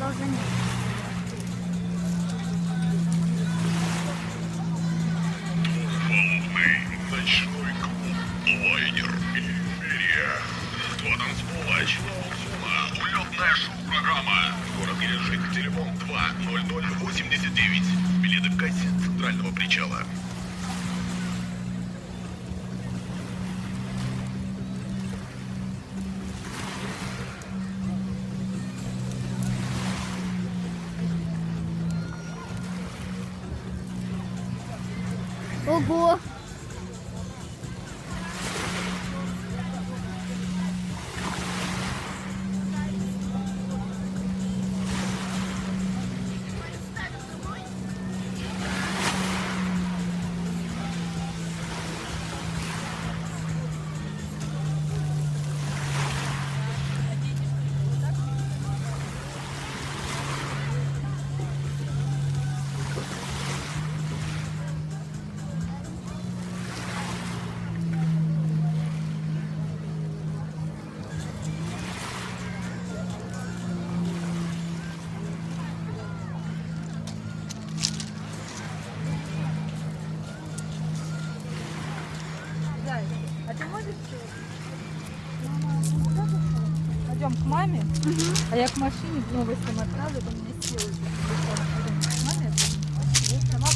продолжение. Полный ночной клуб «Лайнер Империя». Два танцпола, зона, улетная шоу-программа. Город Геленджик, телефон 20089. Билеты в кассе центрального причала. Ого! А ты можешь? Пойдем к маме, а я к машине новостям отправлю, там мне силы.